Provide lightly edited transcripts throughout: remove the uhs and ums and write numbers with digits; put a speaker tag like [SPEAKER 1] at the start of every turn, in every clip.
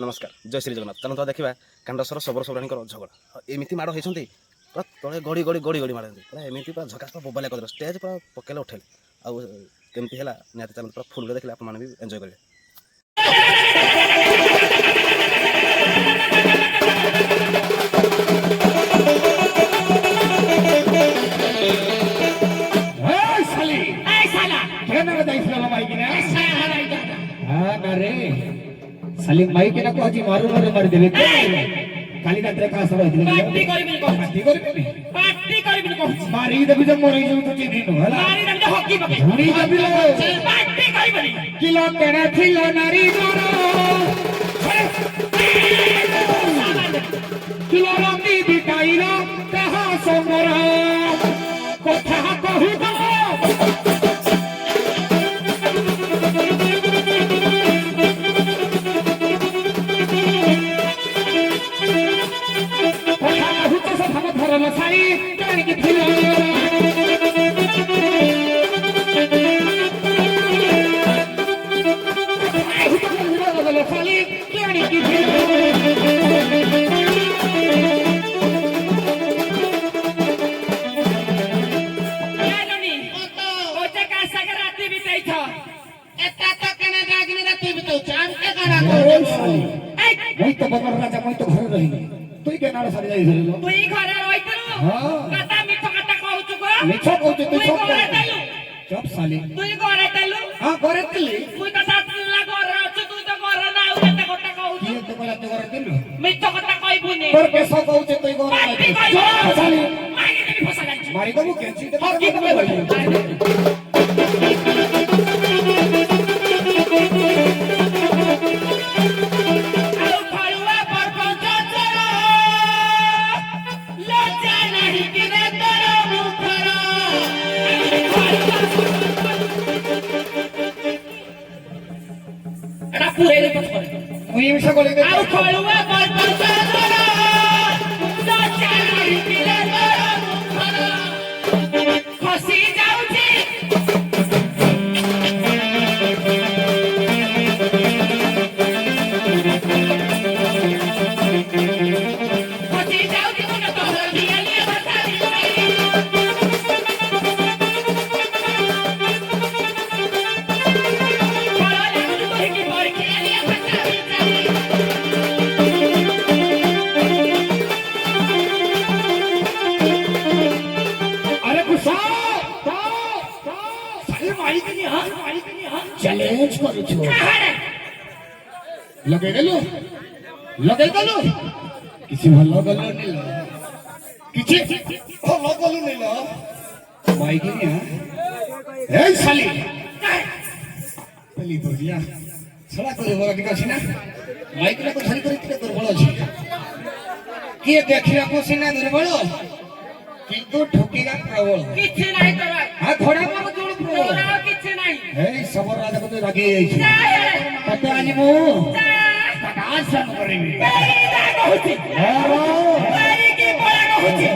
[SPEAKER 1] नमस्कार जय श्री जगन्नाथ चलो तो देखा कांडसर शबर सबराणी झगड़ा एमती माड़ होती पूरा तले गड़ी गड़ी गड़ी गड़ी मारती पूरा एमती पूरा झकास पूरा बोबालिया कर स्टेज पूरा पकेले उठेले आमती है निहती चलते पूरा फुल देखले आप भी एंजॉय करेंगे।
[SPEAKER 2] साली माइक ना को जी मारू मारू मार देबे काली रात रे का सब पार्टी करबी को पार्टी करबी को मारी देबी जे मोर जो तो दिन होला मारी देबी जे हॉकी पके धुनी देबी पार्टी करबी किलो केना थिलो नारी मोर किलो रंगी बिकाईरो कहा सोमरा कथा कहू दो तुई के नाड़ सारी जाई धरलो तुई घरे रहितलु हां कता मिठ कता कहउछु गो मिठ कहउछु तुई चुप साली तुई घरे तलु हां घरे तली तुई त सातला घरे अछु तुई त घरे ना आउ कता कता कहउछु की त बोला त घरे तलु मिठ कता कहबुनी पर केसो कहउछु तुई घरे चुप साली मारी देबी फसा जाई मारी दबु केंची दे की कहबे मुई मिसा कोले दे आउ खळुआ पर पंचरा सचारी तिले मुखरा खसी जाउची खसी जाउची कोन तोहर दियाली बताई चैलेंज करू छु लगे गेलो किसी भलो गलो नहीं किछि भलो गलो नहीं लो माइक नहीं ए साली पली बुझिया सला तो बड़ा टिका छी ना माइक ना को धरी करी टिका तोर बळो छी के देखिया को सिना धर बळो किंतु ठोकीगा प्रबल किछि नाही तोरा हां थोड़ा मत जोड़ प्रबल तोरा किछि नाही हे सबर राजा को तो रागी जाई छी कते आनी मु काका सन करबी मेरी राग होची मेरी की बड़ा होची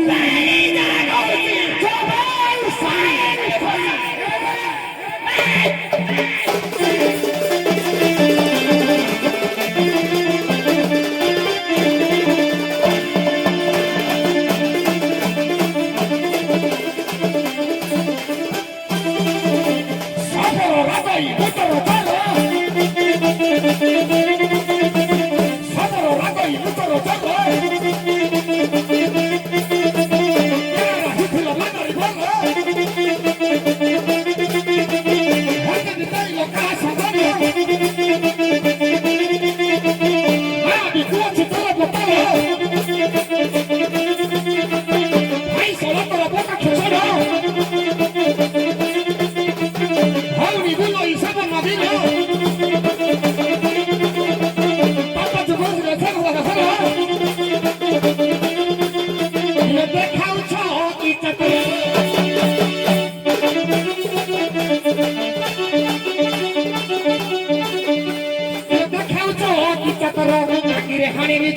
[SPEAKER 2] मेरी राग होची चोबाई साइन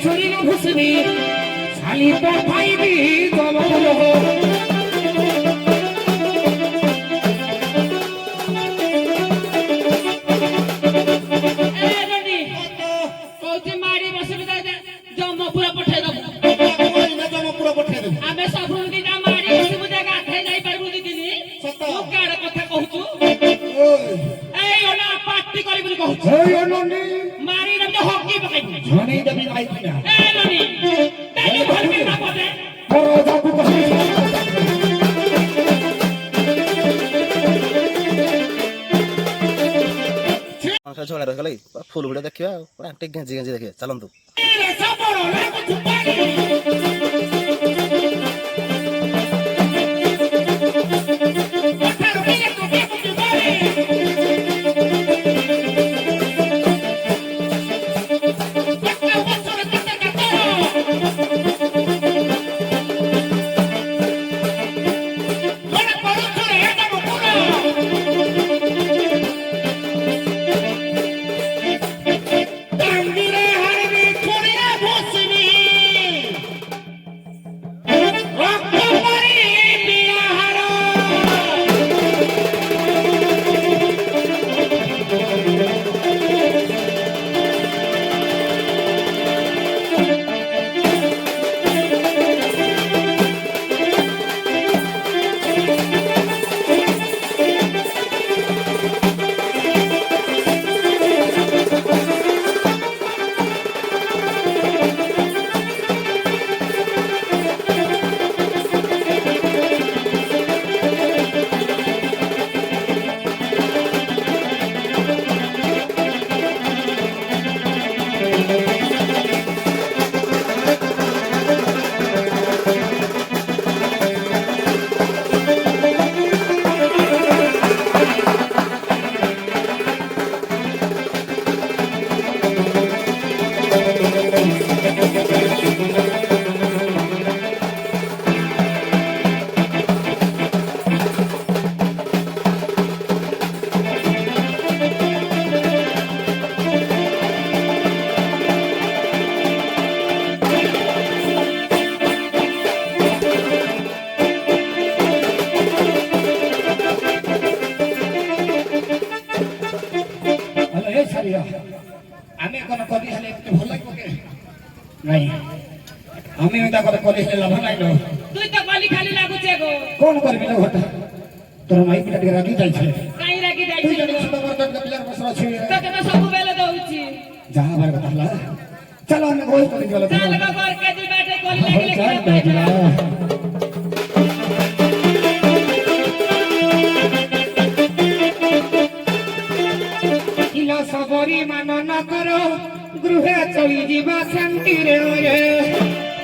[SPEAKER 2] छोरी नो घुसनी साली तो भाई भी चलो ନନି
[SPEAKER 3] ମାରି ରଖି ହକି ପକେଇବୁ
[SPEAKER 2] ଝଣେଇ ଦେବି ମାଇକି ନା
[SPEAKER 3] ଏ ନନି ତାକୁ ଭଲ ନା ପଦେ
[SPEAKER 2] ମୋର ଯାକୁ କହିଲି
[SPEAKER 1] ଝଗଡ଼ା ରହିଗଲା କି ପୁରା ଫୁଲ ଭିଡ଼ିଓ ଦେଖିବା ଆଉ ପୁରା ଟିକେ ଗେଞ୍ଜି ଗେଞ୍ଜି ଦେଖିବା ଚାଲନ୍ତୁ।
[SPEAKER 3] ରେ ସବଳ ଲାଗୁ ଚୁପାଣି କଥାରୁ କିଏ କୋକେ ଚୁପାଣି କଥା ବଛରେ କେତେ କାତର ଜଣେ ପରଛରେ ଏଟା ମୁକୁର କାନ୍ଦିରେ ହାରିବି ଛୁରିରେ ଭୁସିବି ରକ୍ତ ପରି ବିହାର
[SPEAKER 2] ଏ ଛାଡ଼ିବା ଆମେ କ'ଣ କରି ହେଲେ ଏମିତି ଭଲ ଲାଗିବ କି ନାଇଁ ଆମେ ଏମିତି କରି କରି ହେଲେ ଲାଭ ନାହିଁ ଲୋ
[SPEAKER 3] তুই তো কলি খালি লাগুছে গো
[SPEAKER 2] କ'ଣ କରିବି ଲୋ ଘଟା ତୋର ମାଇକିଟା ଟିକେ ରାଗି ଯାଇছে
[SPEAKER 3] কাই রাগি
[SPEAKER 2] তুই
[SPEAKER 3] যাইছিস
[SPEAKER 2] ଯଦି ସୁଧ କରିଦେବୁ ତ ପିଲାର ବସର ଅଛି
[SPEAKER 3] তোকে তো ସବୁ বেলে দউছি
[SPEAKER 2] ଯାହା ହେବାର କଥା ହେଲା ଚାଲ ଆମେ ବହି କରି ଗଲେ
[SPEAKER 3] চাল গো ঘর কে দি বেটে কলি
[SPEAKER 2] ହଉ
[SPEAKER 3] লাগলে
[SPEAKER 2] ଚାଲ କିଲ ସବରି ମାନ ନ କର ଗୃହେ ଚଳି ଯିବା ଶାନ୍ତିରେ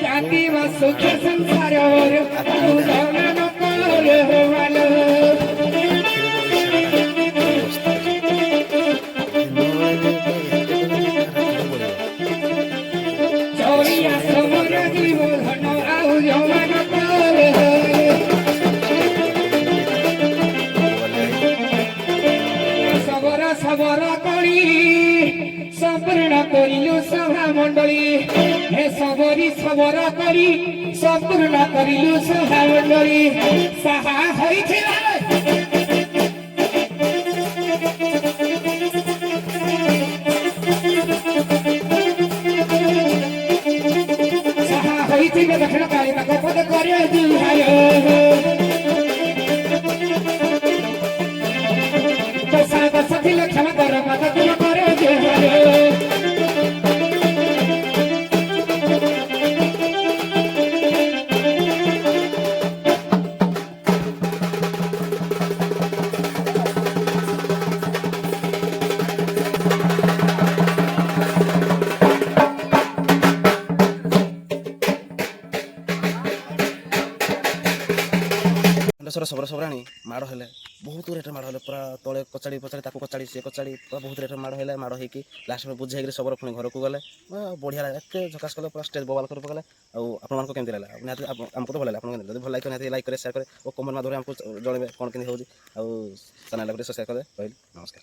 [SPEAKER 2] ଚାକିବା ସୁଖ ସଂସାର ନ କରେ ଭଲ ଚଳିଆ ସମର ଜୀବ ଧନ ଆଉ ଜମା ନ କରେ ସବର ସବର କରି ସମ୍ପୂର୍ଣ୍ଣ କରିଲୁ ସଭା ମଣ୍ଡଳୀ ହେ ସବରି ସବର କରି ସମ୍ପୂର୍ଣ୍ଣ କରିଲୁ ସଭା ମଣ୍ଡଳୀ ସାହା ହୋଇଥିଲା ସାହା ହୋଇଥିଲେ ଦକ୍ଷିଣ କାଳୀ ତାଙ୍କ ପଦ କରି ସାଗ ଥିଲେ କ୍ଷମା କର ମାତା ତୁମ କରେ
[SPEAKER 1] ଖଣ୍ଡେଶ୍ୱର ସବର ସବରାଣୀ ମାଡ଼ ହେଲେ ବହୁତ ରେଟ୍ରେ ମାଡ଼ ହେଲେ ପୁରା ତଳେ କଚାଡ଼ି ପଚାଡ଼ି ତାକୁ କଚାଡ଼ି ସେ କଚାଡ଼ି ପୁରା ବହୁତ ରେଟ୍ରେ ମାଡ଼ ହେଲେ ମାଡ଼ ହେଇକି ଲାଷ୍ଟରେ ବୁଝେଇକିରି ସବର ପୁଣି ଘରକୁ ଗଲେ ବଢ଼ିଆ ଲାଗେ ଏତେ ଝକାସ କଲେ ପୁରା ଷ୍ଟେଜ୍ ବବାଲ କରି ପକାଲେ। ଆଉ ଆପଣମାନଙ୍କୁ କେମିତି ଲାଗିଲା ନିହାତି ଆମକୁ ତ ଭଲ ଲାଗିଲା ଆପଣଙ୍କୁ ଯଦି ଭଲ ଲାଗିବ ନିହାତି ଲାଇକ୍ করে ସେୟାର করে ଓ କମେଣ୍ଟ ମାଧ୍ୟମରେ ଆମକୁ ଜଣାଇବେ କ'ଣ କେମିତି ହେଉଛି ଆଉ ଚ୍ୟାନେଲକୁ ଟିକେ ସବସ୍କ୍ରାଇବ୍ କରିବେ ରହିଲି ନମସ୍କାର।